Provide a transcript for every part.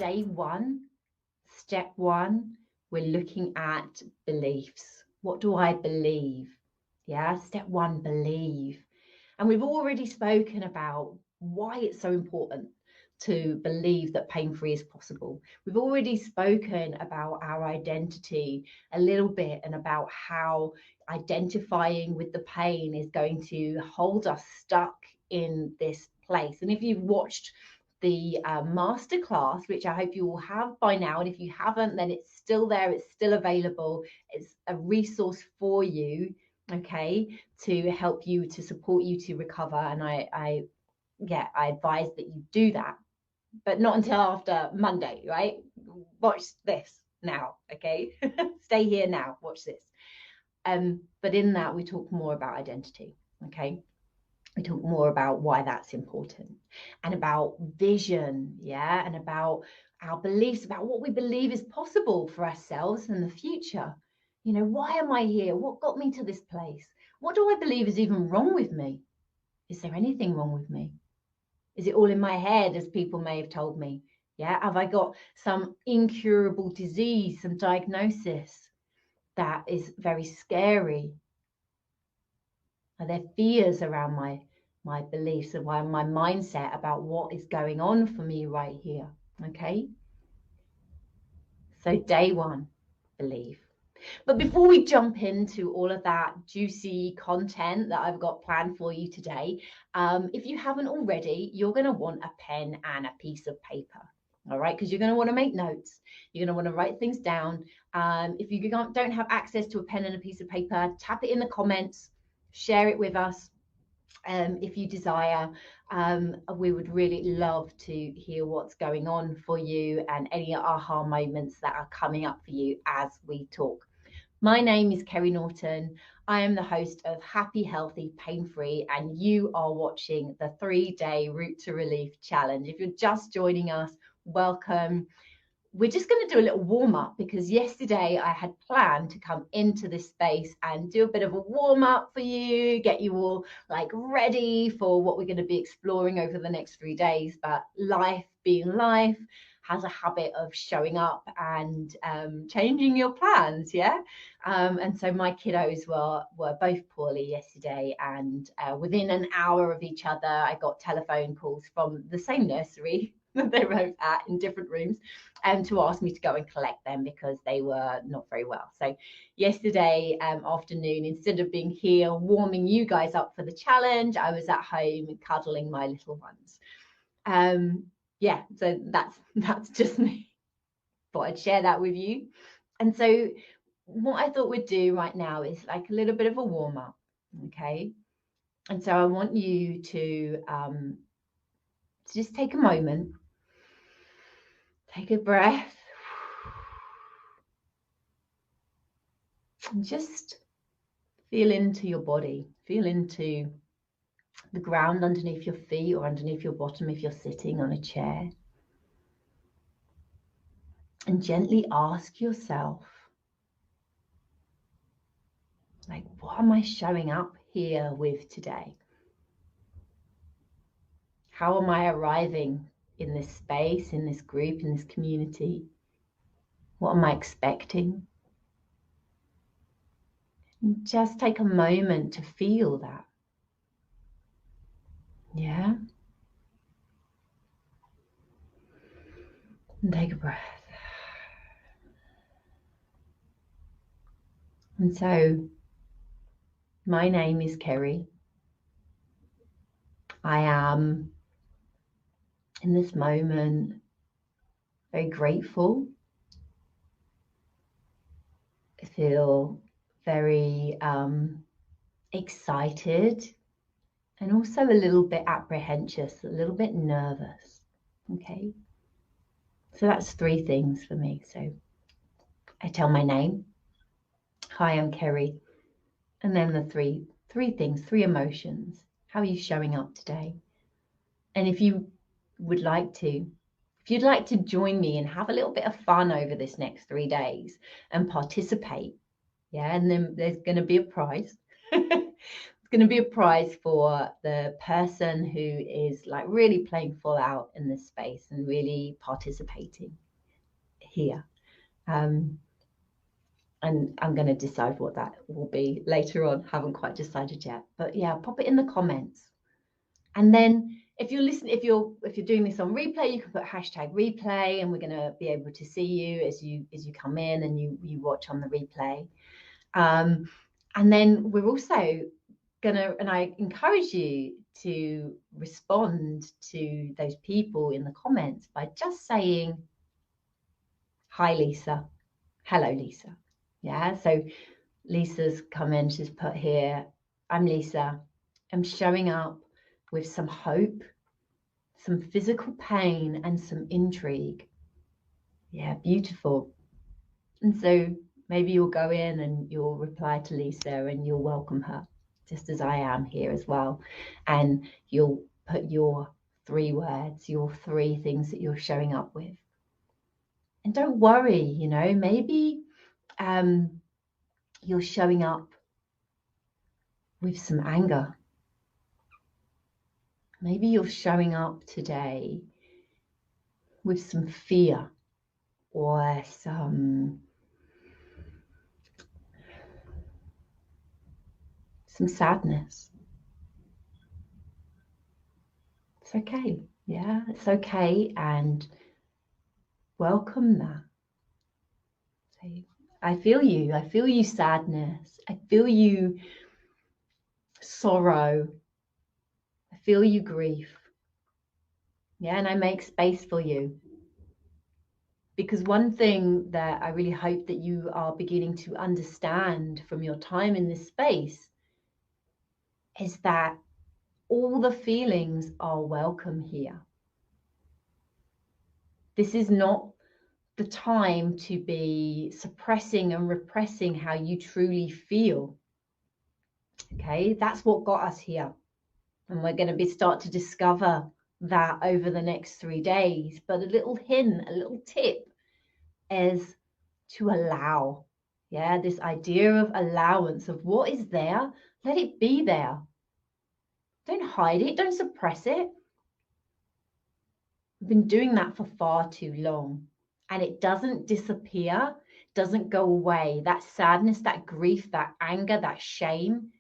day one, step one, we're looking at beliefs. What do I believe? Yeah, step one, believe. And we've already spoken about why it's so important to believe that pain-free is possible. We've already spoken about our identity a little bit and about how identifying with the pain is going to hold us stuck in this place. And if you've watched the masterclass, which I hope you all have by now, and if you haven't, then it's still there, it's still available, it's a resource for you, okay, to help you, to support you to recover. And I advise that you do that, but not until after Monday, right? Watch this now, okay? Stay here now, watch this. But in that, we talk more about identity, okay? We talk more about why that's important and about vision, yeah, and about our beliefs, about what we believe is possible for ourselves in the future. You know, why am I here? What got me to this place? What do I believe is even wrong with me? Is there anything wrong with me? Is it all in my head, as people may have told me? Yeah, have I got some incurable disease, some diagnosis that is very scary? Are there fears around my beliefs and my mindset about what is going on for me right here? Okay. So day one, believe. But before we jump into all of that juicy content that I've got planned for you today, if you haven't already, you're going to want a pen and a piece of paper. All right, because you're going to want to make notes. You're going to want to write things down. If you don't have access to a pen and a piece of paper, tap it in the comments, share it with us. If you desire, we would really love to hear what's going on for you and any aha moments that are coming up for you as we talk. My name is Kerry Norton. I am the host of Happy, Healthy, Pain-Free, and you are watching the 3-day Route to Relief Challenge. If you're just joining us, welcome. We're just going to do a little warm-up because yesterday I had planned to come into this space and do a bit of a warm-up for you, get you all like ready for what we're going to be exploring over the next 3 days. But life being life has a habit of showing up and changing your plans, yeah? And so my kiddos were both poorly yesterday, and within an hour of each other, I got telephone calls from the same nursery that they were both at in different rooms, to ask me to go and collect them because they were not very well. So yesterday afternoon, instead of being here warming you guys up for the challenge, I was at home cuddling my little ones. Yeah, so that's just me. Thought I'd share that with you. And so what I thought we'd do right now is like a little bit of a warm-up, okay? And so I want you to just take a moment, take a breath, and just feel into your body, feel into the ground underneath your feet or underneath your bottom if you're sitting on a chair. And gently ask yourself, like, what am I showing up here with today? How am I arriving in this space, in this group, in this community? What am I expecting? And just take a moment to feel that. Yeah? And take a breath. And so, my name is Kerry. I am, in this moment, very grateful. I feel very excited and also a little bit apprehensive, a little bit nervous. Okay, so that's 3 things for me. So I tell my name, hi, I'm Kerry, and then the three things, 3 emotions. How are you showing up today? And if you would like to, if you'd like to join me and have a little bit of fun over this next 3 days and participate, yeah, and then there's going to be a prize it's going to be a prize for the person who is like really playing full out in this space and really participating here. And I'm going to decide what that will be later on. Haven't quite decided yet, but yeah, pop it in the comments. And then if you're listening, if you're doing this on replay, you can put hashtag replay, and we're going to be able to see you as you come in and you watch on the replay. And then we're also gonna, and I encourage you to respond to those people in the comments by just saying, hi Lisa, hello Lisa. Yeah, so Lisa's come in, she's put here, I'm Lisa, I'm showing up with some hope, some physical pain and some intrigue. Yeah, beautiful. And so maybe you'll go in and you'll reply to Lisa and you'll welcome her, just as I am here as well. And you'll put your 3 words, your 3 things that you're showing up with. And don't worry, you know, maybe you're showing up with some anger. Maybe you're showing up today with some fear or some sadness. It's okay. Yeah, it's okay. And welcome that. So I feel you. I feel you sadness. I feel you sorrow. I feel you grief. Yeah, and I make space for you. Because one thing that I really hope that you are beginning to understand from your time in this space is that all the feelings are welcome here. This is not the time to be suppressing and repressing how you truly feel. Okay, that's what got us here. And we're going to start to discover that over the next 3 days. But a little hint, a little tip is to allow. Yeah, this idea of allowance of what is there, let it be there. Don't hide it, don't suppress it. I've been doing that for far too long. And it doesn't disappear, doesn't go away. That sadness, that grief, that anger, that shame,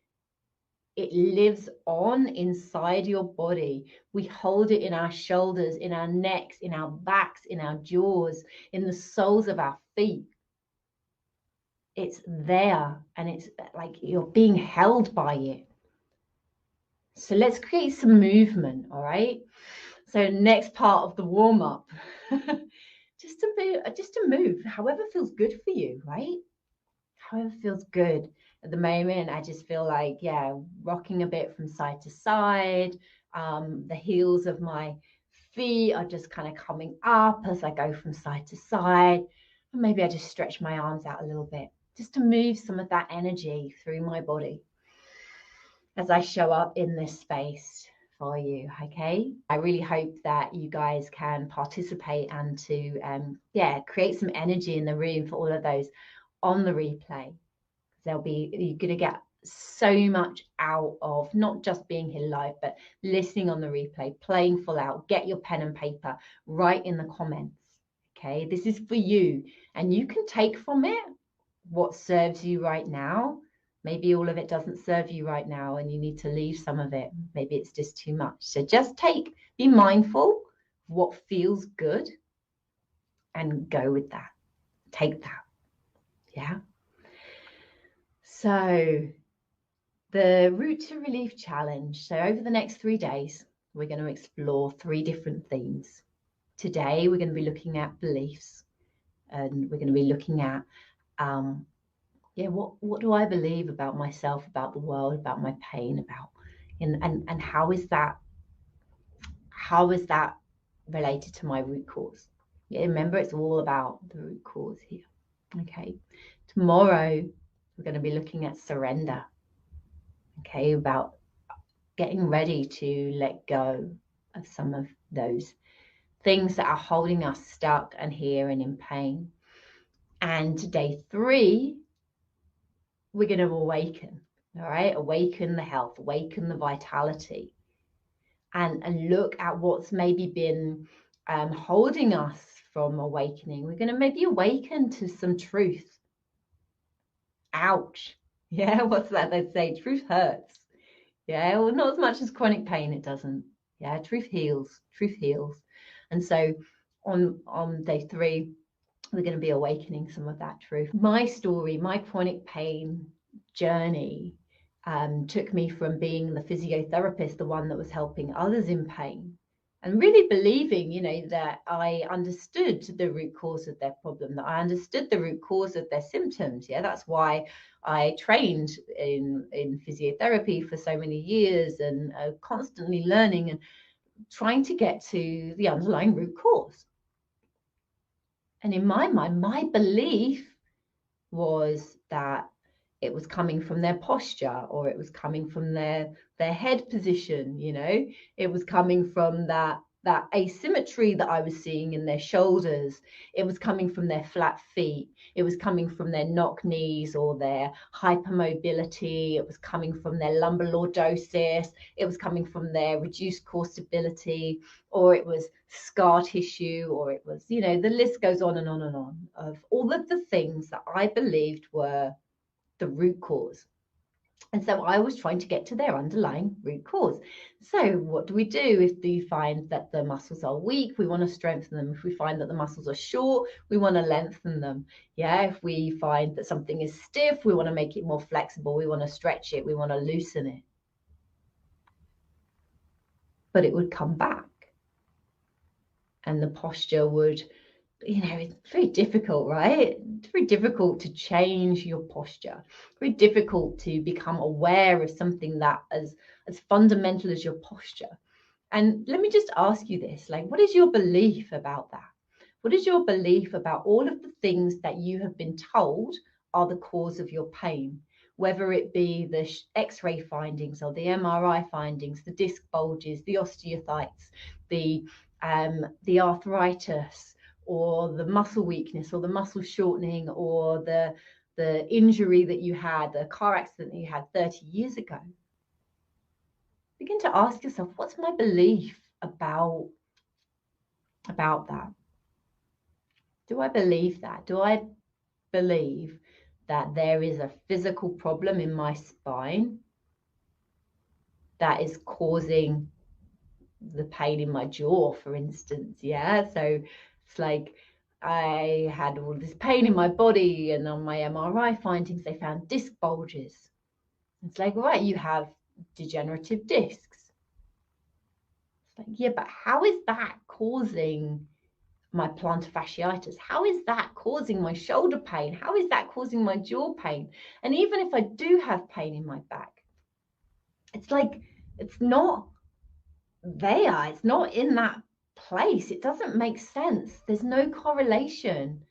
it lives on inside your body. We hold it in our shoulders, in our necks, in our backs, in our jaws, in the soles of our feet. It's there, and it's like you're being held by it. So let's create some movement, all right? So next part of the warm-up, just to move, however feels good for you, right? However feels good. At the moment, I just feel like, yeah, rocking a bit from side to side. The heels of my feet are just kind of coming up as I go from side to side. And maybe I just stretch my arms out a little bit, just to move some of that energy through my body as I show up in this space for you, okay? I really hope that you guys can participate and to, create some energy in the room for all of those on the replay. You're going to get so much out of not just being here live, but listening on the replay, playing full out. Get your pen and paper, write in the comments. Okay, this is for you, and you can take from it what serves you right now. Maybe all of it doesn't serve you right now and you need to leave some of it. Maybe it's just too much. So just be mindful of what feels good and go with that. Take that. Yeah. So the Route to Relief Challenge. So over the next 3 days, we're going to explore 3 different themes. Today, we're going to be looking at beliefs, and we're going to be looking at, what do I believe about myself, about the world, about my pain, about, and how is that related to my root cause? Yeah, remember, it's all about the root cause here. Okay. Tomorrow, we're going to be looking at surrender. Okay, about getting ready to let go of some of those things that are holding us stuck and here and in pain. And day 3, we're going to awaken. All right, awaken the health, awaken the vitality, and look at what's maybe been holding us from awakening. We're going to maybe awaken to some truth. Ouch. Yeah, what's that they say? Truth hurts. Yeah, well, not as much as chronic pain, it doesn't. Yeah, truth heals. Truth heals. And so on day 3, we're going to be awakening some of that truth. My story, my chronic pain journey took me from being the physiotherapist, the one that was helping others in pain, and really believing, that I understood the root cause of their problem, that I understood the root cause of their symptoms. Yeah, that's why I trained in physiotherapy for so many years, and constantly learning and trying to get to the underlying root cause. And in my mind, my belief was that it was coming from their posture, or it was coming from their head position. It was coming from that asymmetry that I was seeing in their shoulders. It was coming from their flat feet. It was coming from their knock knees or their hypermobility. It was coming from their lumbar lordosis. It was coming from their reduced core stability, or it was scar tissue, or it was, the list goes on and on and on of all of the things that I believed were the root cause. And so I was trying to get to their underlying root cause. So what do? If we find that the muscles are weak, we want to strengthen them. If we find that the muscles are short, we want to lengthen them. Yeah, if we find that something is stiff, we want to make it more flexible. We want to stretch it. We want to loosen it. But it would come back. And the posture would, it's very difficult, right? It's very difficult to change your posture. Very difficult to become aware of something that as fundamental as your posture. And let me just ask you this, what is your belief about that? What is your belief about all of the things that you have been told are the cause of your pain? Whether it be the X-ray findings or the MRI findings, the disc bulges, the osteoarthritis, the arthritis, or the muscle weakness, or the muscle shortening, or the injury that you had, the car accident that you had 30 years ago. Begin to ask yourself, what's my belief about that? Do I believe that? Do I believe that there is a physical problem in my spine that is causing the pain in my jaw, for instance? Yeah, so it's like I had all this pain in my body, and on my MRI findings they found disc bulges. It's like, right, you have degenerative discs. It's like, yeah, but how is that causing my plantar fasciitis? How is that causing my shoulder pain? How is that causing my jaw pain? And even if I do have pain in my back, it's like, it's not there. It's not in that place. It doesn't make sense. There's no correlation.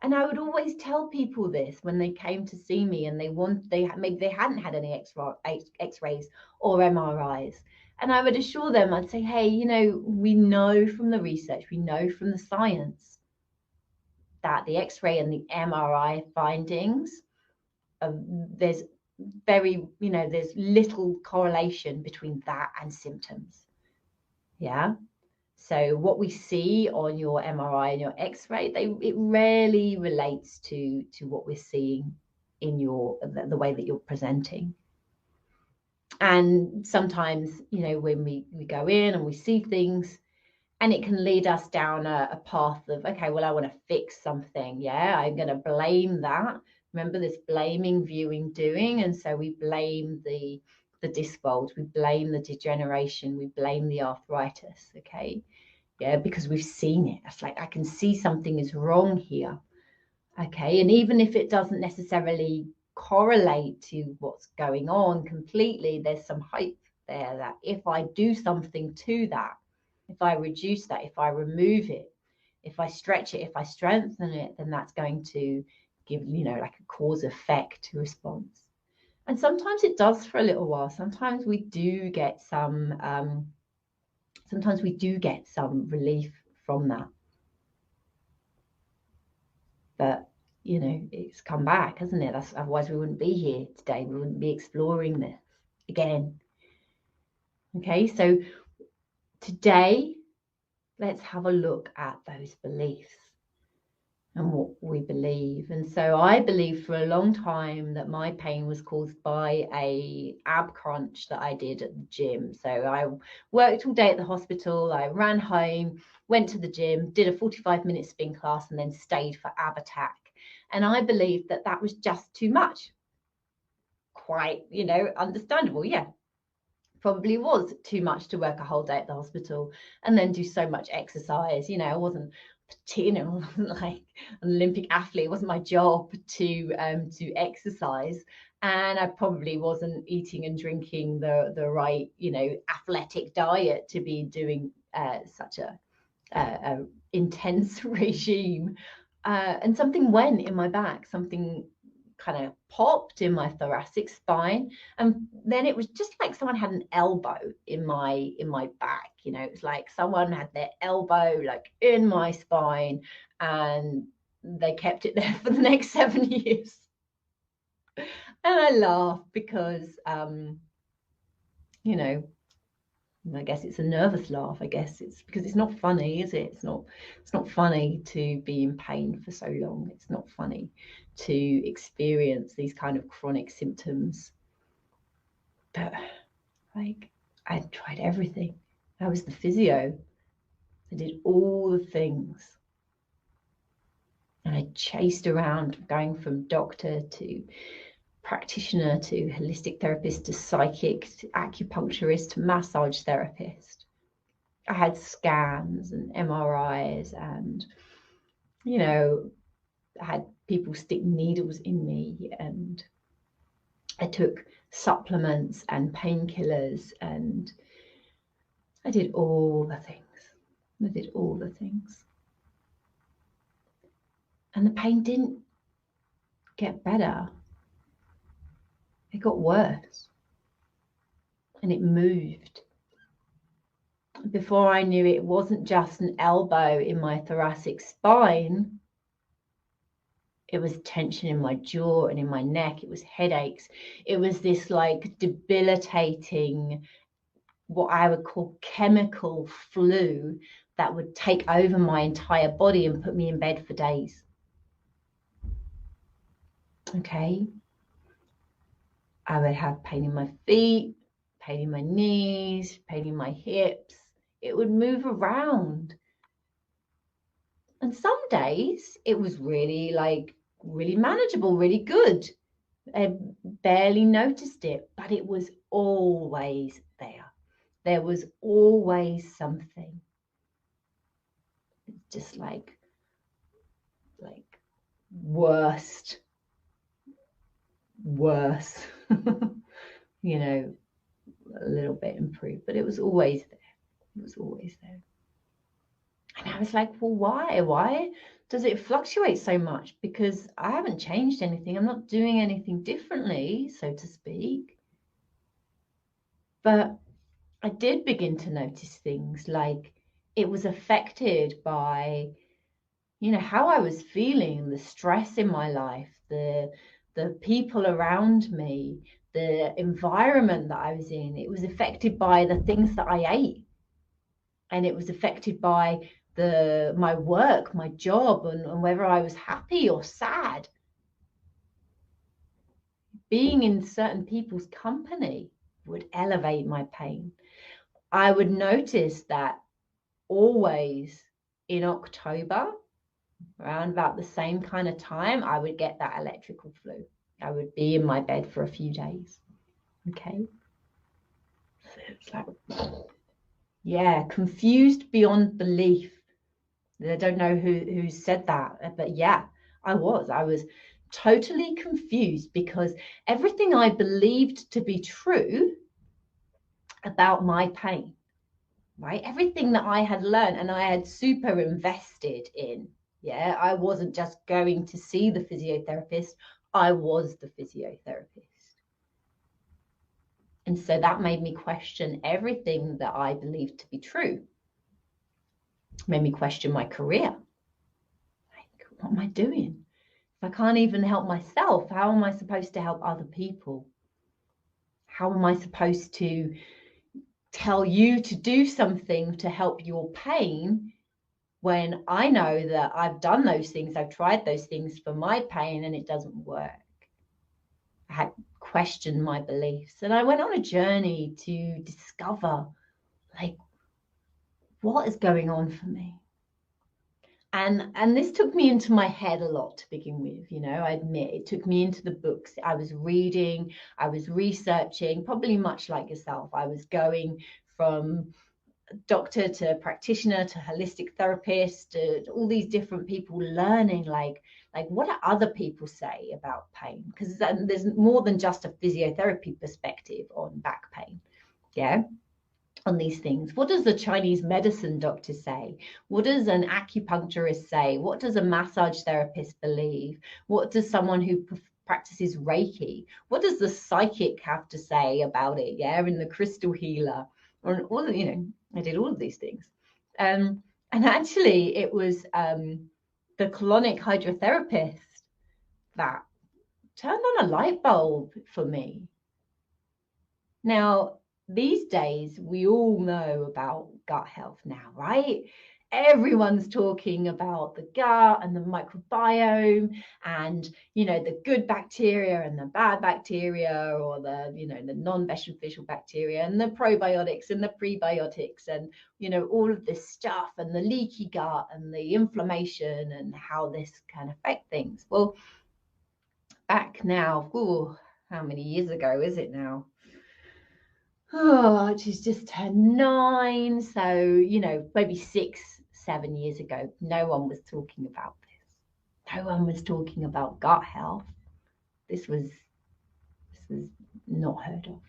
And I would always tell people this when they came to see me and maybe they hadn't had any X-rays or MRIs. And I would assure them, I'd say, hey, we know from the research, we know from the science that the X-ray and the MRI findings, there's there's little correlation between that and symptoms. Yeah. So what we see on your MRI and your X-ray, it rarely relates to what we're seeing in the way that you're presenting. And sometimes, when we go in and we see things, and it can lead us down a path of, okay, well, I want to fix something. Yeah, I'm going to blame that. Remember this blaming, viewing, doing. And so we blame the disc bulge, we blame the degeneration, we blame the arthritis. Okay. Yeah, because we've seen it. It's like, I can see something is wrong here. Okay. And even if it doesn't necessarily correlate to what's going on completely, there's some hope there that if I do something to that, if I reduce that, if I remove it, if I stretch it, if I strengthen it, then that's going to give, like a cause effect response. And sometimes it does for a little while. Sometimes we do get some relief from that. But you know, it's come back, hasn't it? Otherwise we wouldn't be here today. We wouldn't be exploring this again. Okay, so today, let's have a look at those beliefs and what we believe. And so I believed for a long time that my pain was caused by a ab crunch that I did at the gym. So I worked all day at the hospital, I ran home, went to the gym, did a 45-minute spin class, and then stayed for ab attack. And I believed that that was just too much. Quite, you know, understandable. Yeah, probably was too much to work a whole day at the hospital and then do so much exercise. You know, I wasn't, you know, wasn't like an Olympic athlete. It wasn't my job to exercise, and I probably wasn't eating and drinking the right, you know, athletic diet to be doing such a intense regime. And something went in my back, something kind of popped in my thoracic spine, and then it was just like someone had an elbow in my back. You know, it was like someone had their elbow like in my spine, and they kept it there for the next 7 years. And I laugh because you know, I guess it's a nervous laugh. I guess it's because it's not funny, is it? It's not funny to be in pain for so long. It's not funny to experience these kind of chronic symptoms. But like, I tried everything. I was the physio. I did all the things. And I chased around, going from doctor to practitioner to holistic therapist to psychic to acupuncturist to massage therapist. I had scans and MRIs, and, you know, I had people stick needles in me, and I took supplements and painkillers, and I did all the things. I did all the things. And the pain didn't get better. It got worse. And it moved. Before I knew it, it wasn't just an elbow in my thoracic spine. It was tension in my jaw and in my neck. It was headaches. It was this like debilitating, what I would call chemical flu that would take over my entire body and put me in bed for days. Okay. I would have pain in my feet, pain in my knees, pain in my hips. It would move around. And some days it was really manageable, really good. I barely noticed it, but it was always there. There was always something. Just like worse, you know, a little bit improved, but it was always there. It was always there. And I was like, well, why? Why does it fluctuate so much? Because I haven't changed anything. I'm not doing anything differently, so to speak. But I did begin to notice things like it was affected by, you know, how I was feeling, the stress in my life, the people around me, the environment that I was in. It was affected by the things that I ate. And it was affected by my work, my job, and whether I was happy or sad. Being in certain people's company would elevate my pain. I would notice that always in October, around about the same kind of time, I would get that electrical flu. I would be in my bed for a few days. Okay. So it's like, yeah, confused beyond belief. I don't know who said that, but yeah, I was totally confused because everything I believed to be true about my pain, right? Everything that I had learned and I had super invested in. Yeah, I wasn't just going to see the physiotherapist, I was the physiotherapist. And so that made me question everything that I believed to be true. It made me question my career. Like, what am I doing? If I can't even help myself, how am I supposed to help other people? How am I supposed to tell you to do something to help your pain when I know that I've done those things, I've tried those things for my pain and it doesn't work? I had questioned my beliefs, and I went on a journey to discover, like, what is going on for me. And this took me into my head a lot to begin with. I admit it took me into the books I was reading, I was researching, probably much like yourself. I was going from doctor to practitioner to holistic therapist to all these different people, learning like what do other people say about pain, because there's more than just a physiotherapy perspective on back pain, on these things. What does the Chinese medicine doctor say? What does an acupuncturist say? What does a massage therapist believe? What does someone who practices Reiki, what does the psychic have to say about it? And the crystal healer, or all I did all of these things. And actually it was the colonic hydrotherapist that turned on a light bulb for me. Now, these days, we all know about gut health now, right? Everyone's talking about the gut and the microbiome and, the good bacteria and the bad bacteria, or the non-beneficial bacteria, and the probiotics and the prebiotics, and, all of this stuff, and the leaky gut and the inflammation and how this can affect things. Well, back now, how many years ago is it now? She's just turned 9. So, maybe 6-7 years ago, no one was talking about this. No one was talking about gut health. This was not heard of.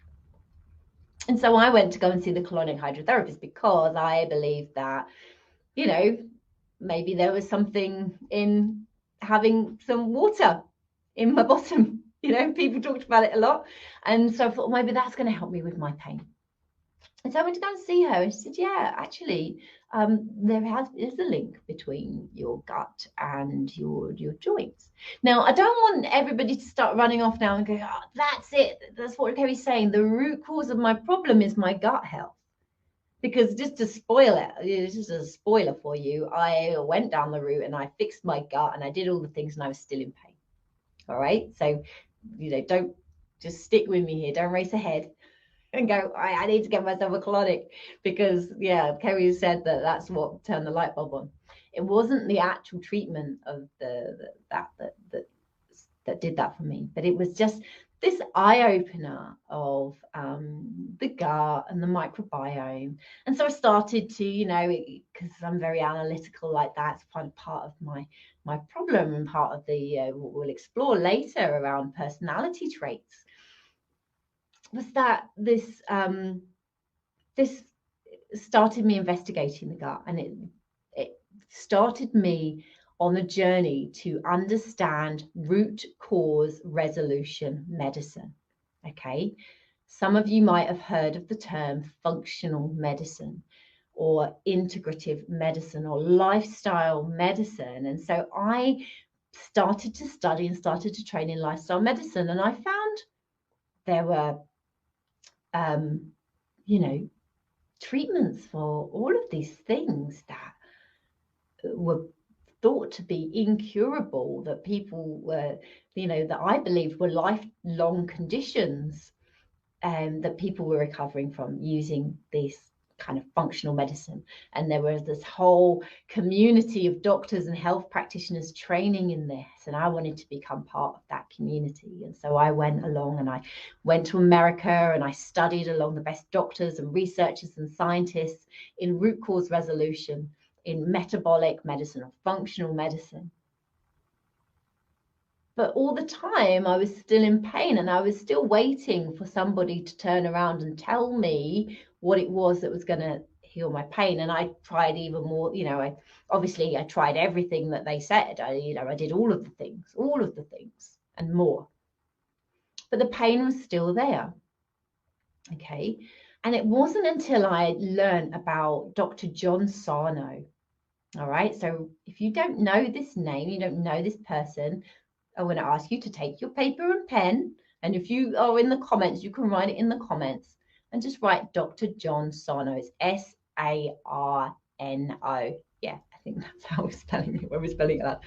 And so I went to go and see the colonic hydrotherapist because I believed that, maybe there was something in having some water in my bottom. People talked about it a lot. And so I thought, maybe that's going to help me with my pain. And so I went to go and see her, and she said, yeah, actually, there is a link between your gut and your joints. Now, I don't want everybody to start running off now and go, oh, that's it. That's what Kerry's saying. The root cause of my problem is my gut health. Because just to spoil it, it's just a spoiler for you, I went down the route and I fixed my gut and I did all the things and I was still in pain. All right. So, don't just stick with me here. Don't race ahead and go, I need to get myself a colonic, because Kerry said that's what turned the light bulb on. It wasn't the actual treatment of that did that for me, but it was just this eye-opener of the gut and the microbiome. And so I started to, because I'm very analytical like that, it's part of my problem, and part of the what we'll explore later around personality traits, was that this started me investigating the gut, and it started me on a journey to understand root cause resolution medicine. Okay, some of you might have heard of the term functional medicine, or integrative medicine, or lifestyle medicine. And so I started to study and started to train in lifestyle medicine, and I found there were treatments for all of these things that were thought to be incurable, that people were, that I believed were lifelong conditions, that people were recovering from using these kind of functional medicine. And there was this whole community of doctors and health practitioners training in this, and I wanted to become part of that community. And so I went along and I went to America and I studied along the best doctors and researchers and scientists in root cause resolution, in metabolic medicine or functional medicine. But all the time I was still in pain, and I was still waiting for somebody to turn around and tell me what it was that was going to heal my pain. And I tried even more, I tried everything that they said. I did all of the things and more. But the pain was still there. Okay. And it wasn't until I learned about Dr. John Sarno. All right. So if you don't know this name, you don't know this person, I'm going to ask you to take your paper and pen. And if you are in the comments, you can write it in the comments and just write Dr. John Sarno. It's Sarno. Yeah, I think that's how we're spelling it, when we're spelling it out.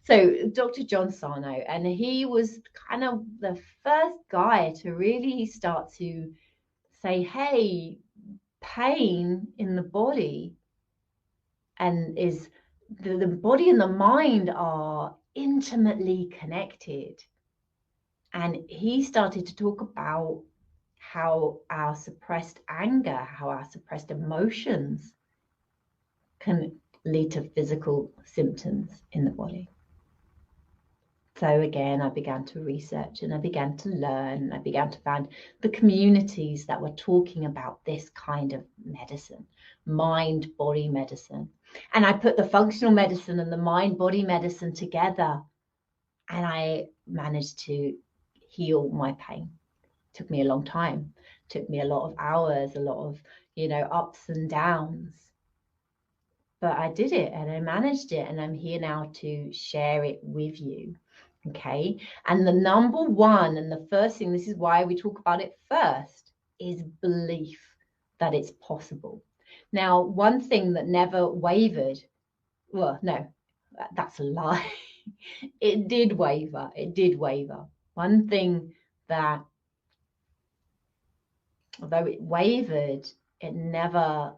So Dr. John Sarno, and he was kind of the first guy to really start to say, hey, pain in the body and is the body and the mind are intimately connected. And he started to talk about how our suppressed anger, how our suppressed emotions can lead to physical symptoms in the body. So again, I began to research and I began to learn. I began to find the communities that were talking about this kind of medicine, mind-body medicine. And I put the functional medicine and the mind-body medicine together, and I managed to heal my pain. It took me a long time. It took me a lot of hours, a lot of, ups and downs. But I did it and I managed it, and I'm here now to share it with you. Okay. And the number one and the first thing, this is why we talk about it first, is belief that it's possible. Now, one thing that never wavered, well, no, that's a lie. It did waver. It did waver. One thing that, although it wavered, it never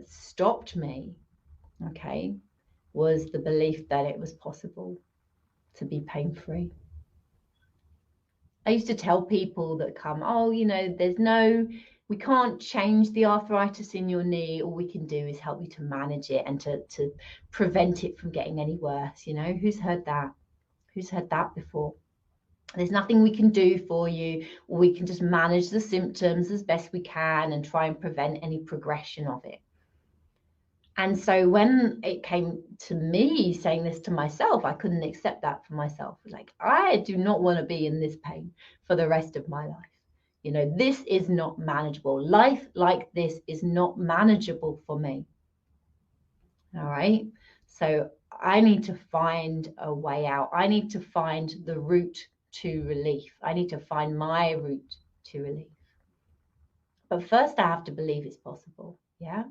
stopped me, okay, was the belief that it was possible to be pain-free. I used to tell people that come, we can't change the arthritis in your knee. All we can do is help you to manage it and to prevent it from getting any worse. Who's heard that? Who's heard that before? There's nothing we can do for you, or we can just manage the symptoms as best we can and try and prevent any progression of it. And so when it came to me saying this to myself, I couldn't accept that for myself. Like, I do not want to be in this pain for the rest of my life. This is not manageable. Life like this is not manageable for me. All right. So I need to find a way out. I need to find the route to relief. I need to find my route to relief. But first I have to believe it's possible. Yeah.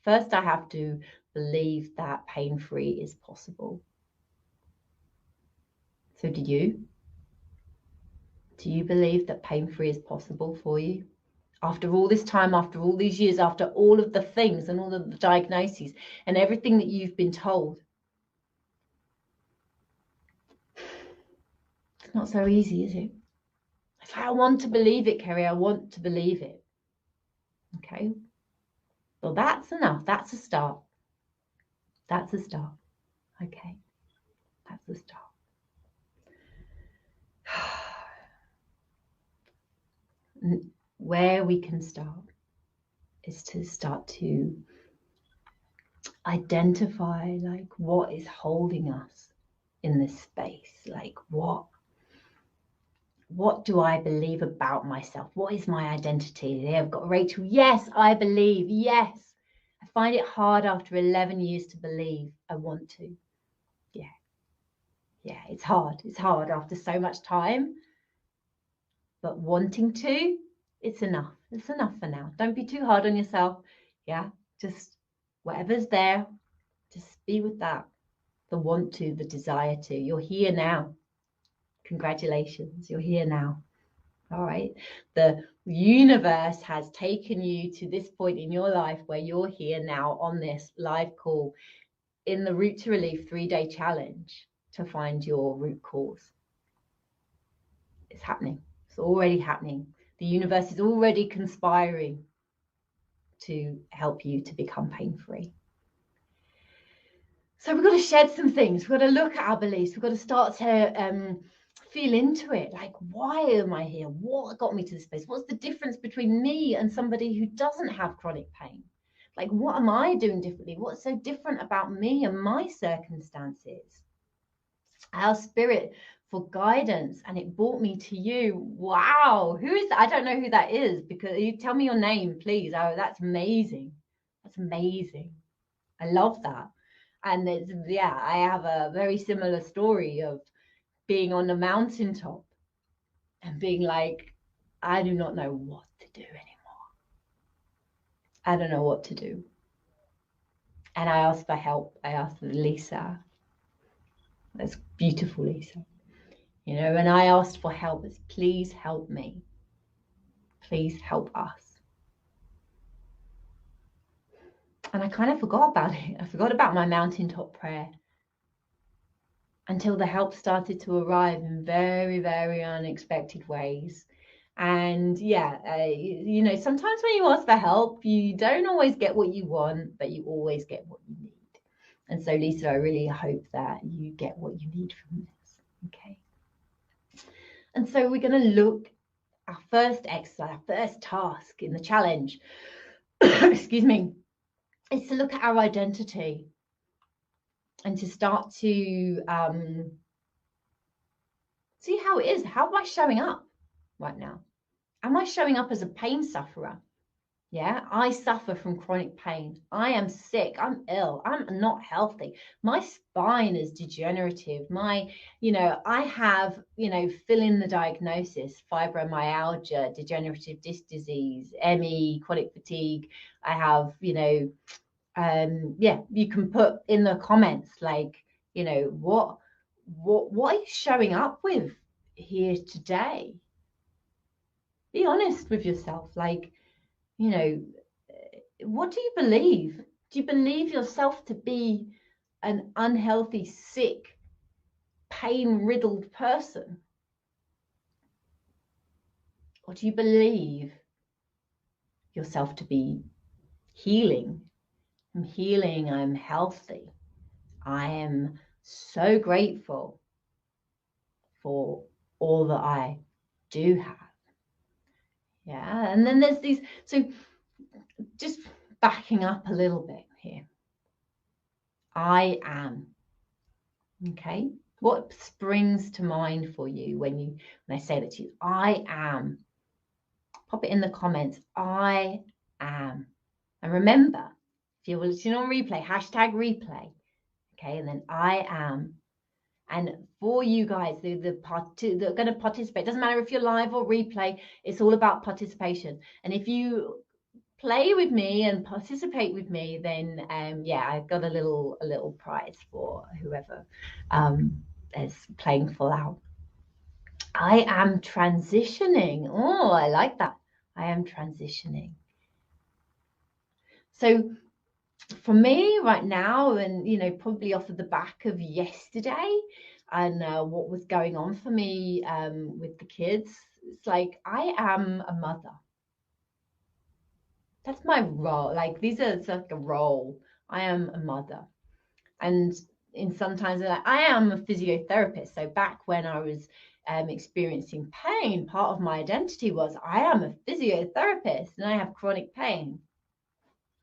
First, I have to believe that pain-free is possible. So do you? Do you believe that pain-free is possible for you? After all this time, after all these years, after all of the things and all of the diagnoses and everything that you've been told. It's not so easy, is it? It's like, I want to believe it, Kerry. I want to believe it. Okay. Well, that's enough. That's a start. That's a start. Okay. That's a start. Where we can start is to start to identify like what is holding us in this space. Like what do I believe about myself? What is my identity? There, I've got Rachel. Yes, I believe. Yes. I find it hard after 11 years to believe I want to. Yeah, it's hard. It's hard after so much time. But wanting to, it's enough. It's enough for now. Don't be too hard on yourself. Yeah, just whatever's there, just be with that. The want to, the desire to. You're here now. Congratulations, you're here now. All right. The universe has taken you to this point in your life where you're here now on this live call in the Route to Relief 3-day challenge to find your root cause. It's happening. It's already happening. The universe is already conspiring to help you to become pain-free. So we've got to shed some things. We've got to look at our beliefs. We've got to start to feel into it. Like, why am I here? What got me to this place? What's the difference between me and somebody who doesn't have chronic pain? Like, what am I doing differently? What's so different about me and my circumstances? Our spirit for guidance, and it brought me to you. Wow, who is that? I don't know who that is, because you tell me your name, please. Oh, that's amazing. That's amazing. I love that. And it's, yeah, I have a very similar story of being on the mountaintop and being like, I do not know what to do anymore. I don't know what to do. And I asked for help. I asked Lisa. That's beautiful, Lisa. You know, and I asked for help. It's, please help me. Please help us. And I kind of forgot about it. I forgot about my mountaintop prayer until the help started to arrive in very, very unexpected ways. And yeah, you know, sometimes when you ask for help, you don't always get what you want, but you always get what you need. And so, Lisa, I really hope that you get what you need from this. Okay. And so we're going to look, our first exercise, our first task in the challenge, excuse me, is to look at our identity and to start to see how it is. How am I showing up right now? Am I showing up as a pain sufferer? Yeah, I suffer from chronic pain. I am sick. I'm ill. I'm not healthy. My spine is degenerative. You know, I have, you know, fill in the diagnosis: fibromyalgia, degenerative disc disease, ME, chronic fatigue. I have, you know, yeah, you can put in the comments, like, you know, what are you showing up with here today? Be honest with yourself. Like, you know, what do you believe? Do you believe yourself to be an unhealthy, sick, pain-riddled person? Or do you believe yourself to be healing? I'm healing, I'm healthy. I am so grateful for all that I do have. Yeah, and then there's these, so just backing up a little bit here. I am. Okay, what springs to mind for you when I say that to you? I am. Pop it in the comments. I am. And remember, if you're listening on replay, hashtag replay. Okay, and then I am. And for you guys, they're going to participate. Doesn't matter if you're live or replay. It's all about participation. And if you play with me and participate with me, then yeah, I've got a little prize for whoever is playing full out. I am transitioning. Oh, I like that. I am transitioning. So for me right now, and you know, probably off of the back of yesterday and what was going on for me with the kids, it's like I am a mother. That's my role. Like, it's like a role. I am a mother. And in sometimes I am a physiotherapist. So back when I was experiencing pain, part of my identity was I am a physiotherapist and I have chronic pain.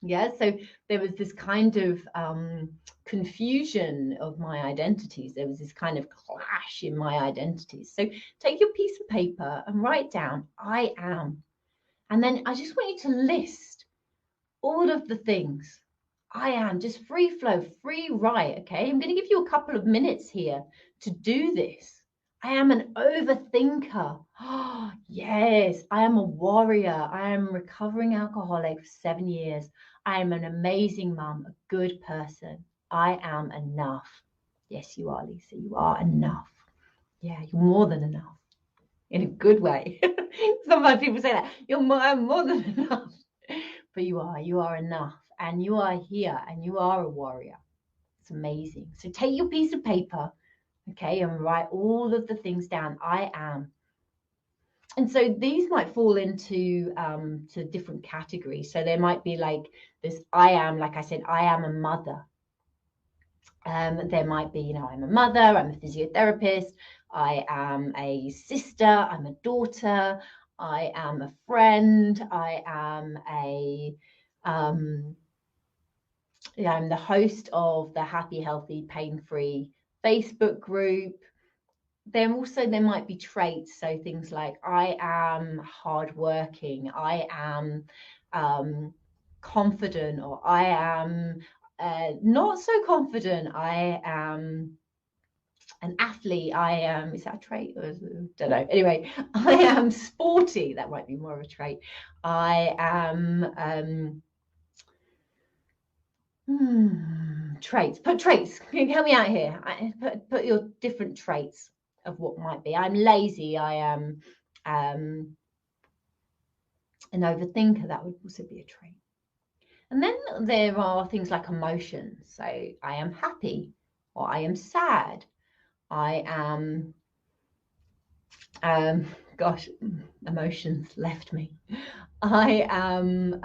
Yeah, so there was this kind of confusion of my identities. There was this kind of clash in my identities. So take your piece of paper and write down, I am. And then I just want you to list all of the things. I am, just free flow, free write, okay? I'm going to give you a couple of minutes here to do this. I am an overthinker. Oh, yes, I am a warrior. I am a recovering alcoholic for 7 years. I am an amazing mum, a good person. I am enough. Yes, you are, Lisa. You are enough. Yeah, you're more than enough. In a good way. Sometimes people say that. I'm more than enough. But you are enough. And you are here. And you are a warrior. It's amazing. So take your piece of paper, okay, and write all of the things down. I am. And so these might fall into to different categories. So there might be like this, I am, like I said, I am a mother. There might be, you know, I'm a mother, I'm a physiotherapist, I am a sister, I'm a daughter, I am a friend, I am I'm the host of the Happy, Healthy, Pain-Free Facebook group. There might be traits, so things like I am hardworking, I am confident, or I am not so confident, I am an athlete. I am, is that a trait? Or don't know. Anyway, I am sporty. That might be more of a trait. I am traits. Put traits. Help me out here. Put your different traits of what might be. I'm lazy. I am an overthinker. That would also be a trait. And then there are things like emotions. So I am happy, or I am sad. I am, gosh, emotions left me. I am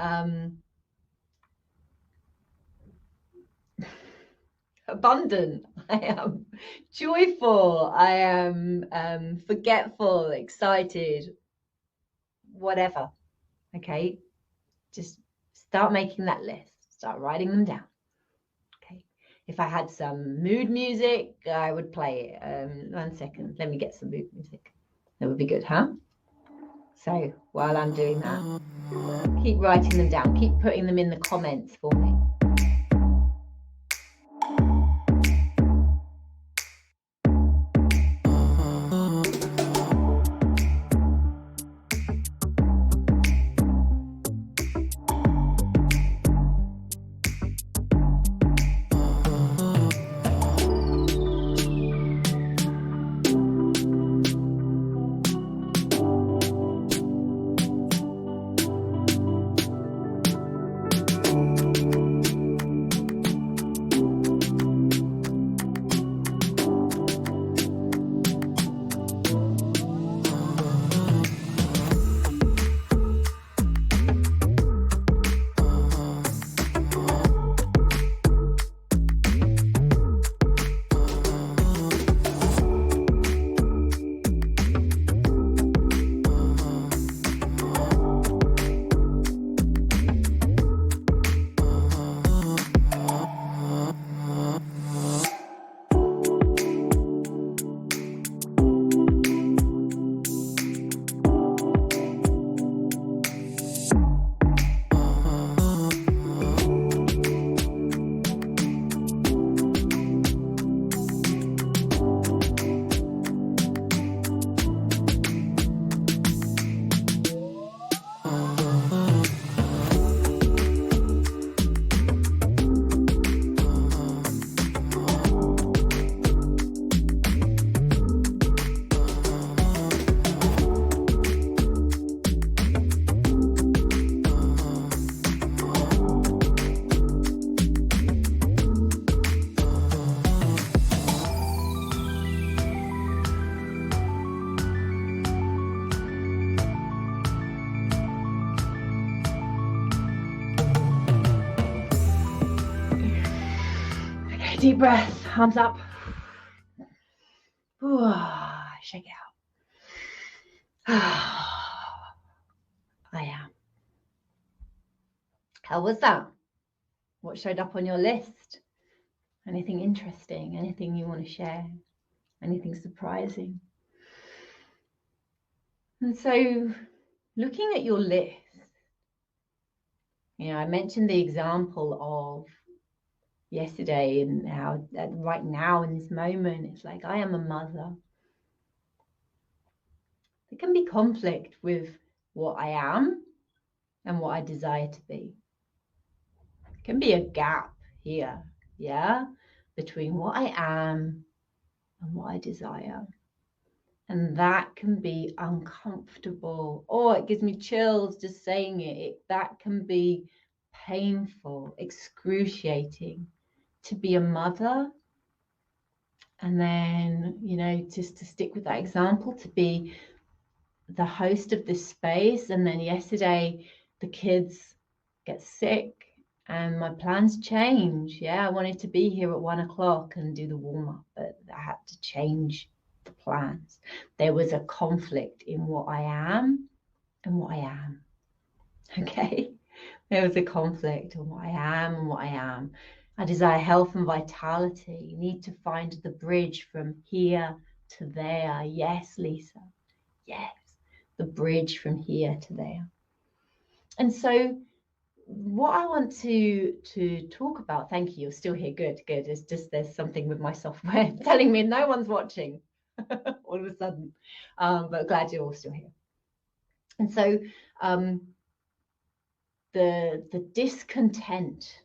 abundant. I am joyful. I am forgetful, excited, whatever. Okay, just start making that list. Start writing them down. Okay, if I had some mood music, I would play it. 1 second, let me get some mood music. That would be good, huh? So while I'm doing that, keep writing them down. Keep putting them in the comments for me. Deep breath, arms up. Ooh, shake it out. I am. How was that? What showed up on your list? Anything interesting? Anything you want to share? Anything surprising? And so, looking at your list, I mentioned the example of yesterday and how right now in this moment, it's like I am a mother. There can be conflict with what I am and what I desire to be. There can be a gap here, between what I am and what I desire. And that can be uncomfortable. Oh, it gives me chills just saying it. That can be painful, excruciating to be a mother. And then, just to stick with that example, to be the host of this space. And then yesterday, the kids get sick and my plans change. I wanted to be here at 1 o'clock and do the warm-up, but I had to change the plans. There was a conflict in what I am and what I am. Okay? There was a conflict in what I am and what I am. I desire health and vitality. You need to find the bridge from here to there. Yes, Lisa. Yes, the bridge from here to there. And so what I want to talk about, thank you, you're still here, good. It's just there's something with my software telling me no one's watching all of a sudden, but glad you're all still here. And so the discontent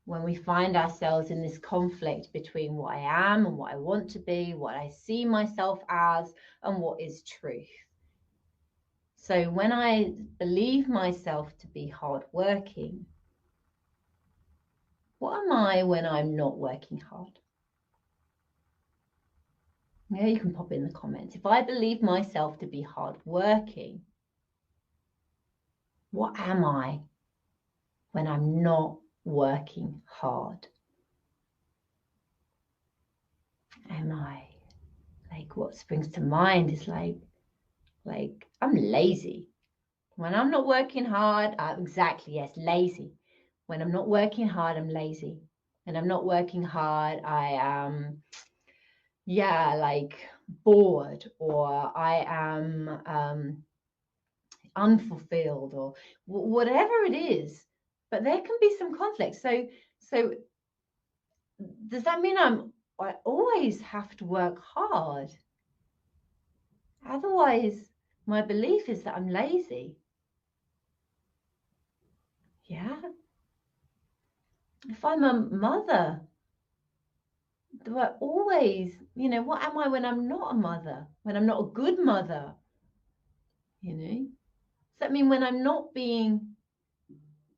when we find ourselves in this conflict between what I am and what I want to be, what I see myself as, and what is truth. So when I believe myself to be hardworking, what am I when I'm not working hard? Yeah, you can pop in the comments. If I believe myself to be hardworking, what am I when I'm not working hard? Am I, like, what springs to mind is like I'm lazy. When I'm not working hard, exactly, yes, lazy. When I'm not working hard, I'm lazy. When I'm not working hard, I am, yeah, like bored, or I am unfulfilled, or whatever it is. But there can be some conflict. So does that mean I always have to work hard? Otherwise, my belief is that I'm lazy. Yeah. If I'm a mother, do I always, what am I when I'm not a mother? When I'm not a good mother? Does that mean when I'm not being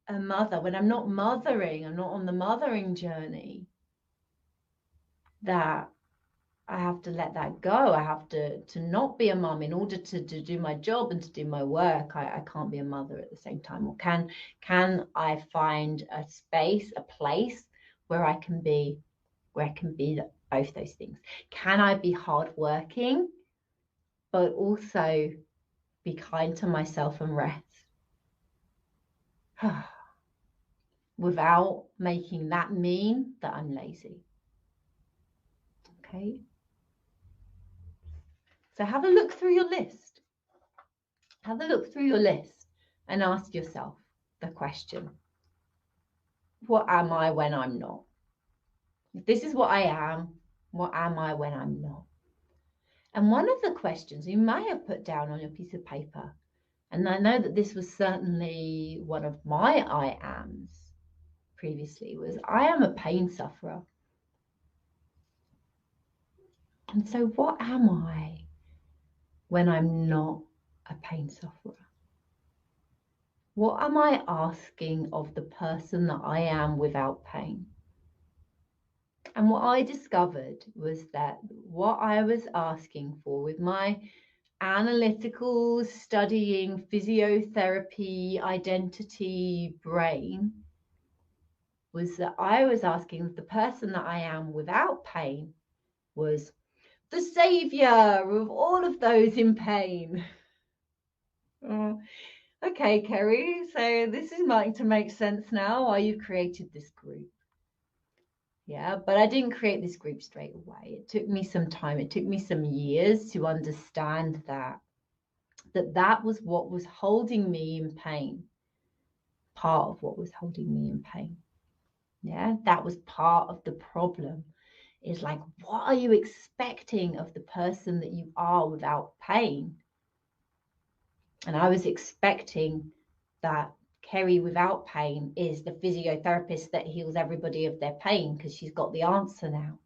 a mother, when I'm not mothering, I'm not on the mothering journey, that I have to let that go? I have to not be a mum in order to do my job and to do my work. I can't be a mother at the same time. Or can I find a space, a place where I can be both those things? Can I be hardworking, but also be kind to myself and rest without making that mean that I'm lazy? Okay. So have a look through your list. Have a look through your list and ask yourself the question, what am I when I'm not? If this is what I am, what am I when I'm not? And one of the questions you may have put down on your piece of paper, and I know that this was certainly one of my I ams previously, was I am a pain sufferer. And so what am I when I'm not a pain sufferer? What am I asking of the person that I am without pain? And what I discovered was that what I was asking for with my analytical, studying, physiotherapy, identity brain was that I was asking if the person that I am without pain was the savior of all of those in pain. Okay, Kerry, so this is starting to make sense now why you've created this group. Yeah, but I didn't create this group straight away. It took me some time. It took me some years to understand that was what was holding me in pain. Part of what was holding me in pain. Yeah, that was part of the problem. Is like, what are you expecting of the person that you are without pain? And I was expecting that Kerry without pain is the physiotherapist that heals everybody of their pain because she's got the answer now.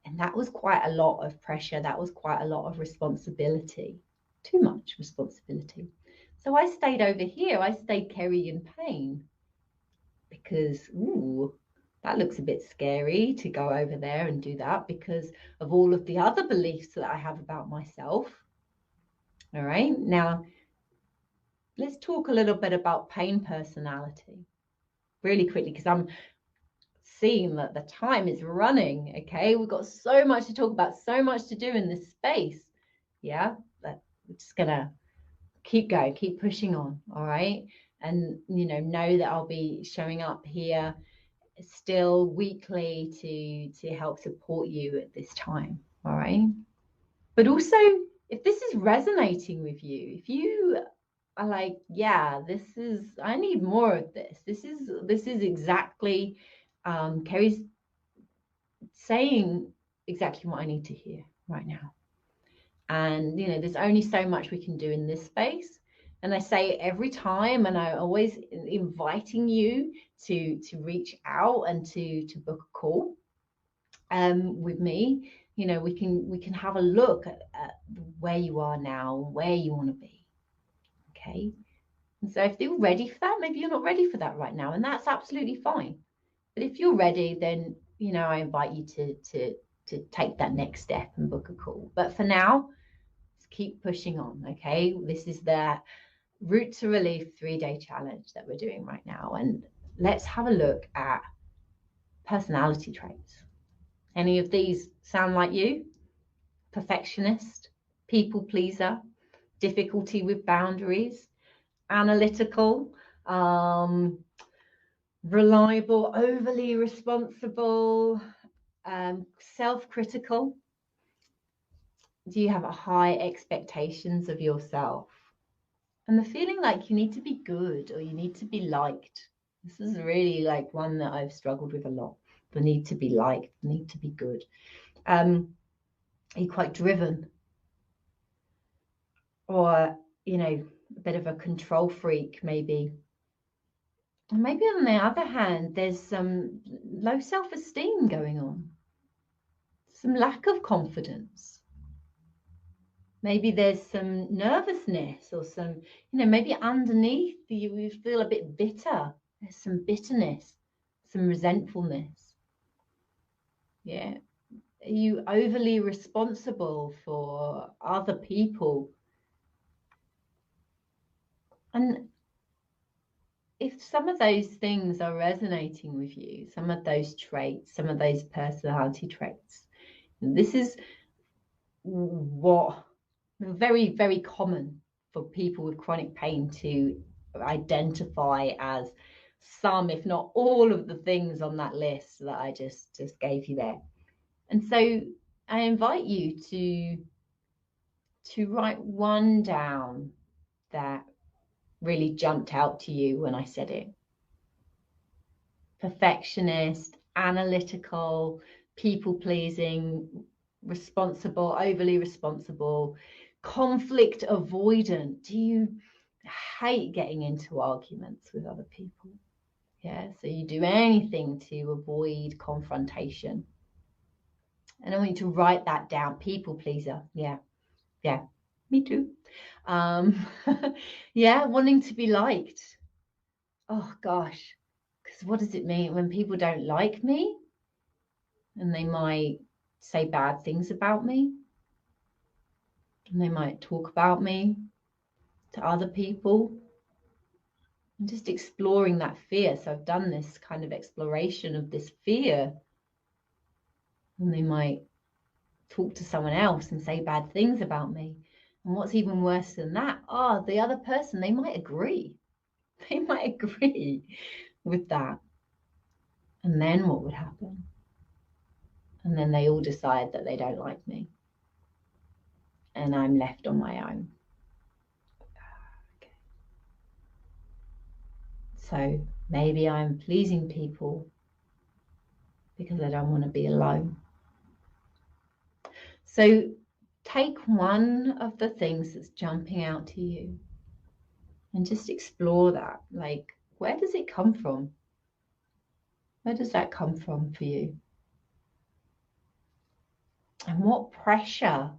And that was quite a lot of pressure. That was quite a lot of responsibility, too much responsibility. So I stayed over here. I stayed Kerry in pain because, that looks a bit scary to go over there and do that because of all of the other beliefs that I have about myself. All right. Now, let's talk a little bit about pain personality really quickly because I'm seeing that the time is running. Okay, we've got so much to talk about, so much to do in this space. Yeah, but we're just gonna keep going, keep pushing on. All right, and know that I'll be showing up here still weekly to help support you at this time. All right, but also if this is resonating with you, if you are like, yeah, I need more of this. This is exactly, Kerry's saying exactly what I need to hear right now. And, there's only so much we can do in this space. And I say it every time, and I always inviting you to reach out and to book a call with me. We can have a look at where you are now, where you want to be. Okay. And so if you're ready for that, maybe you're not ready for that right now, and that's absolutely fine. But if you're ready, then I invite you to take that next step and book a call. But for now, let's keep pushing on. Okay. This is the Route to Relief 3-day challenge that we're doing right now. And let's have a look at personality traits. Any of these sound like you? Perfectionist, people pleaser, difficulty with boundaries, analytical, reliable, overly responsible, self-critical. Do you have a high expectations of yourself? And the feeling like you need to be good or you need to be liked. This is really like one that I've struggled with a lot. The need to be liked, the need to be good. Are you quite driven? Or, a bit of a control freak, maybe? And maybe on the other hand, there's some low self-esteem going on, some lack of confidence. Maybe there's some nervousness or some, maybe underneath you feel a bit bitter. There's some bitterness, some resentfulness. Yeah. Are you overly responsible for other people? And if some of those things are resonating with you, some of those traits, some of those personality traits, this is what very, very common for people with chronic pain to identify as some, if not all, of the things on that list that I just gave you there. And so I invite you to write one down that really jumped out to you when I said it. Perfectionist, analytical, people-pleasing, responsible, overly responsible, conflict avoidant. Do you hate getting into arguments with other people? Yeah, so you do anything to avoid confrontation. And I want you to write that down. People pleaser. Yeah, me too. Yeah, wanting to be liked. Oh gosh, because what does it mean when people don't like me? And they might say bad things about me, and they might talk about me to other people. And just exploring that fear. So I've done this kind of exploration of this fear, and they might talk to someone else and say bad things about me. And what's even worse than that, the other person, they might agree. They might agree with that. And then what would happen? And then they all decide that they don't like me. And I'm left on my own. Okay. So maybe I'm pleasing people because I don't want to be alone. So take one of the things that's jumping out to you and just explore that. Like, where does it come from? Where does that come from for you? And what pressure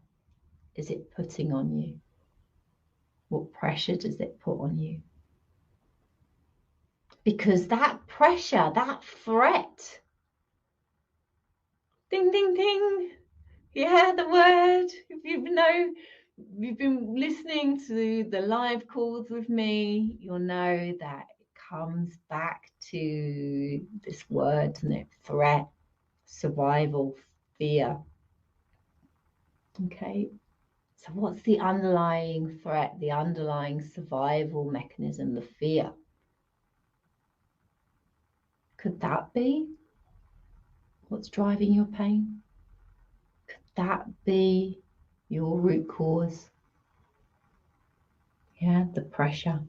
is it putting on you? What pressure does it put on you? Because that pressure, that threat, ding, ding, ding. Yeah, the word. If you've been listening to the live calls with me, you'll know that it comes back to this word, isn't it? Threat, survival, fear. Okay. So what's the underlying threat, the underlying survival mechanism, the fear? Could that be what's driving your pain? Could that be your root cause? Yeah, the pressure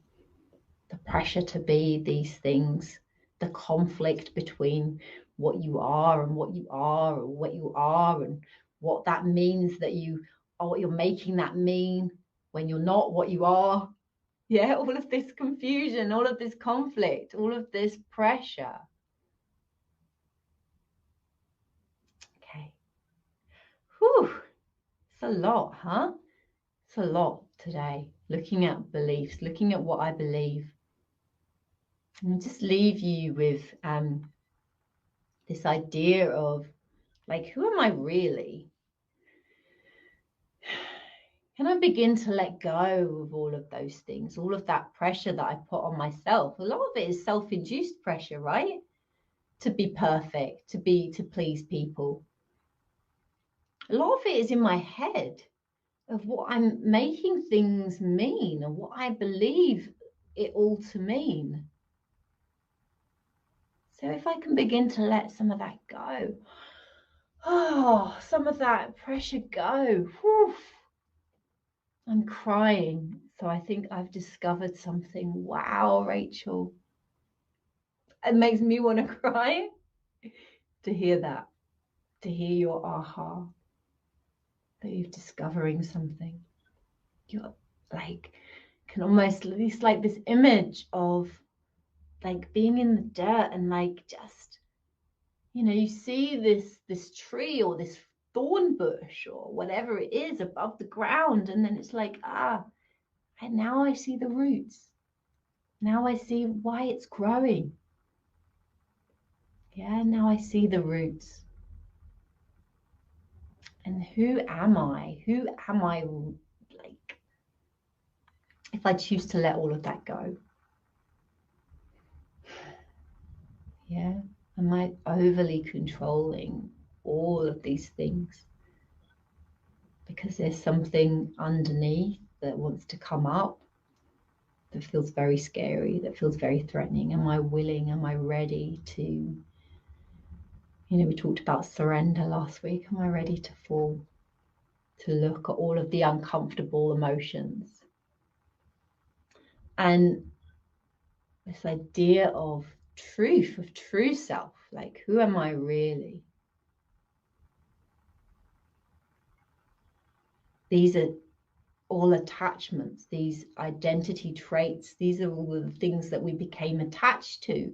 to be these things, the conflict between what you are and what you are, or what you are and what that means that you are, what you're making that mean when you're not what you are. Yeah, all of this confusion, all of this conflict, all of this pressure. Okay. Whew. It's a lot, huh? It's a lot today. Looking at beliefs, looking at what I believe. And just leave you with this idea of, like, who am I really? Can I begin to let go of all of those things, all of that pressure that I put on myself? A lot of it is self-induced pressure, right? To be perfect, to please people. A lot of it is in my head, of what I'm making things mean and what I believe it all to mean. So if I can begin to let some of that go, some of that pressure go, whew, I'm crying. So I think I've discovered something. Wow, Rachel. It makes me want to cry to hear that, to hear your aha, that you're discovering something. You're like, can almost, it's like this image of like being in the dirt and like just, you see this tree or this thorn bush or whatever it is above the ground, and then it's like, and now I see the roots. Now I see why it's growing. Yeah, now I see the roots. And who am I? Who am I, like, if I choose to let all of that go? Yeah, am I overly controlling all of these things? Because there's something underneath that wants to come up, that feels very scary, that feels very threatening. Am I willing? Am I ready to, we talked about surrender last week. Am I ready to fall, to look at all of the uncomfortable emotions? And this idea of truth, of true self, like, who am I really? These are all attachments, these identity traits. These are all the things that we became attached to.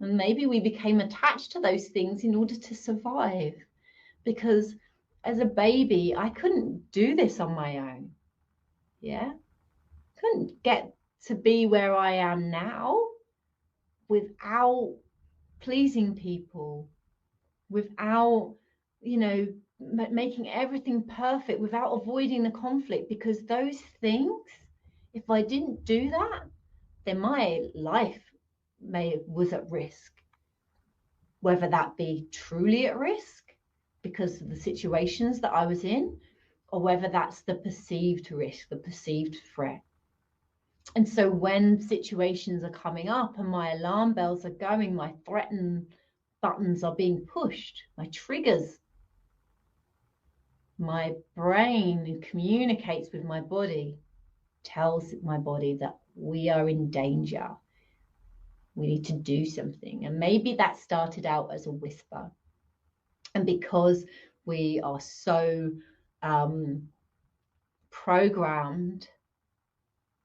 And maybe we became attached to those things in order to survive. Because as a baby, I couldn't do this on my own. Yeah. Couldn't get to be where I am now without pleasing people, without, making everything perfect, without avoiding the conflict. Because those things, if I didn't do that, then my life was at risk. Whether that be truly at risk because of the situations that I was in, or whether that's the perceived risk, the perceived threat. And so when situations are coming up and my alarm bells are going, my threaten buttons are being pushed, my triggers, my brain communicates with my body, tells my body that we are in danger. We need to do something. And maybe that started out as a whisper. And because we are so programmed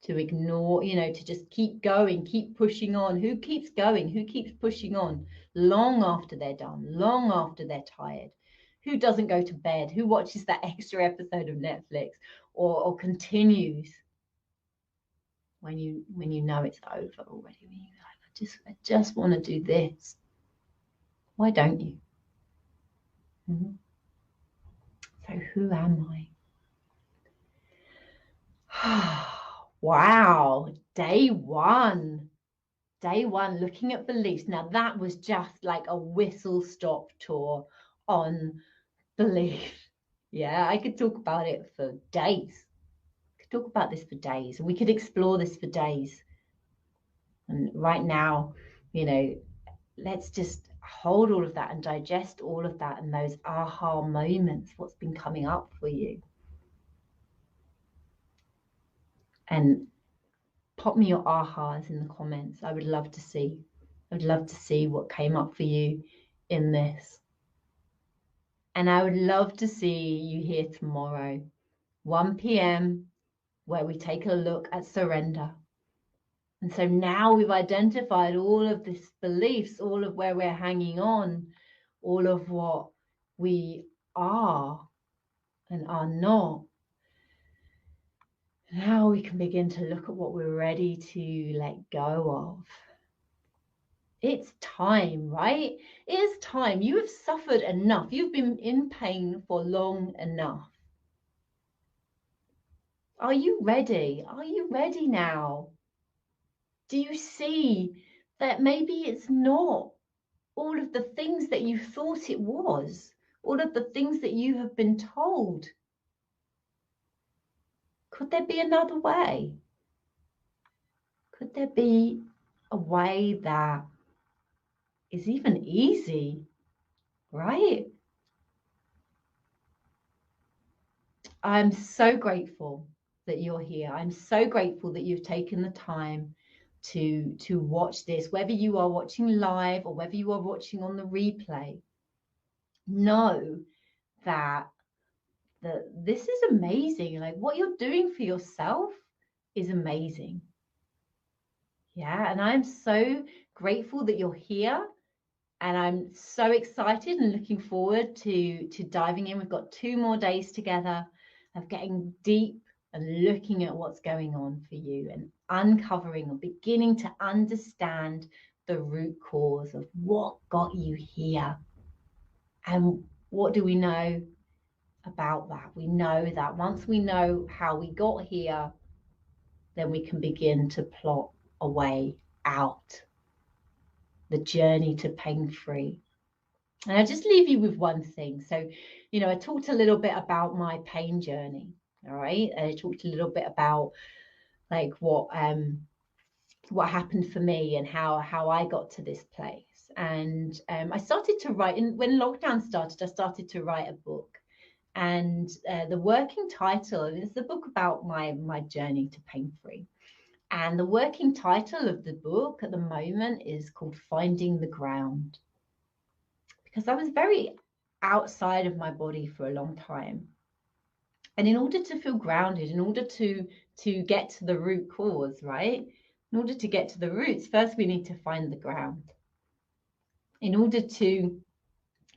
to ignore, to just keep going, keep pushing on. Who keeps going? Who keeps pushing on long after they're done, long after they're tired? Who doesn't go to bed? Who watches that extra episode of Netflix or continues when you know it's over already? When you're like, I just want to do this. Why don't you? Mm-hmm. So who am I? Wow, day one, looking at beliefs. Now that was just like a whistle stop tour on belief. Yeah, I could talk about it for days. I could talk about this for days, and we could explore this for days. And right now, let's just hold all of that and digest all of that and those aha moments, what's been coming up for you. And pop me your ahas in the comments. I would love to see. I would love to see what came up for you in this. And I would love to see you here tomorrow, 1 p.m., where we take a look at surrender. And so now we've identified all of these beliefs, all of where we're hanging on, all of what we are and are not. Now we can begin to look at what we're ready to let go of. It's time, right? It is time. You have suffered enough. You've been in pain for long enough. Are you ready? Are you ready now? Do you see that maybe it's not all of the things that you thought it was, all of the things that you have been told? Could there be another way? Could there be a way that is even easy, right? I'm so grateful that you're here. I'm so grateful that you've taken the time to watch this, whether you are watching live or whether you are watching on the replay. Know that this is amazing. Like, what you're doing for yourself is amazing. Yeah, and I'm so grateful that you're here, and I'm so excited and looking forward to diving in. We've got 2 more days together of getting deep and looking at what's going on for you and uncovering or beginning to understand the root cause of what got you here. And what do we know about that? We know that once we know how we got here, then we can begin to plot a way out, the journey to pain-free. And I just leave you with one thing. So, I talked a little bit about my pain journey. All right. And I talked a little bit about like what happened for me and how I got to this place. And I started to write, and when lockdown started, I started to write a book. And the working title is the book about my journey to pain-free. And the working title of the book at the moment is called Finding the Ground. Because I was very outside of my body for a long time. And in order to feel grounded, in order to get to the root cause, right? In order to get to the roots, first we need to find the ground. In order to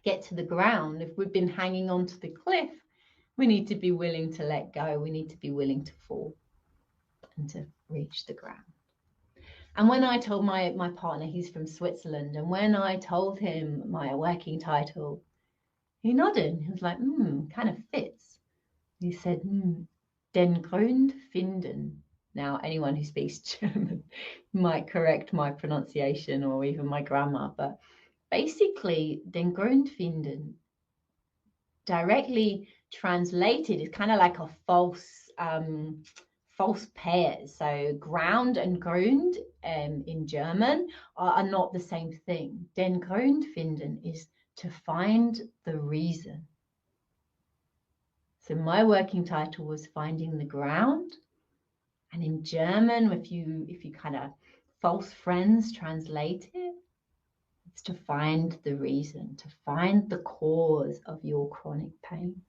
get to the ground, if we've been hanging on to the cliff, we need to be willing to let go. We need to be willing to fall and to reach the ground. And when I told my partner, he's from Switzerland, and when I told him my working title, he nodded. He was like, kind of fits. He said, Den Grund finden. Now, anyone who speaks German might correct my pronunciation or even my grammar, but basically, Den Grund finden, directly translated, is kind of like a false pairs. So ground and Grund in German are not the same thing. Den Grund finden is to find the reason. So my working title was Finding the Ground. And in German, if you kind of false friends translate it, it's to find the reason, to find the cause of your chronic pain.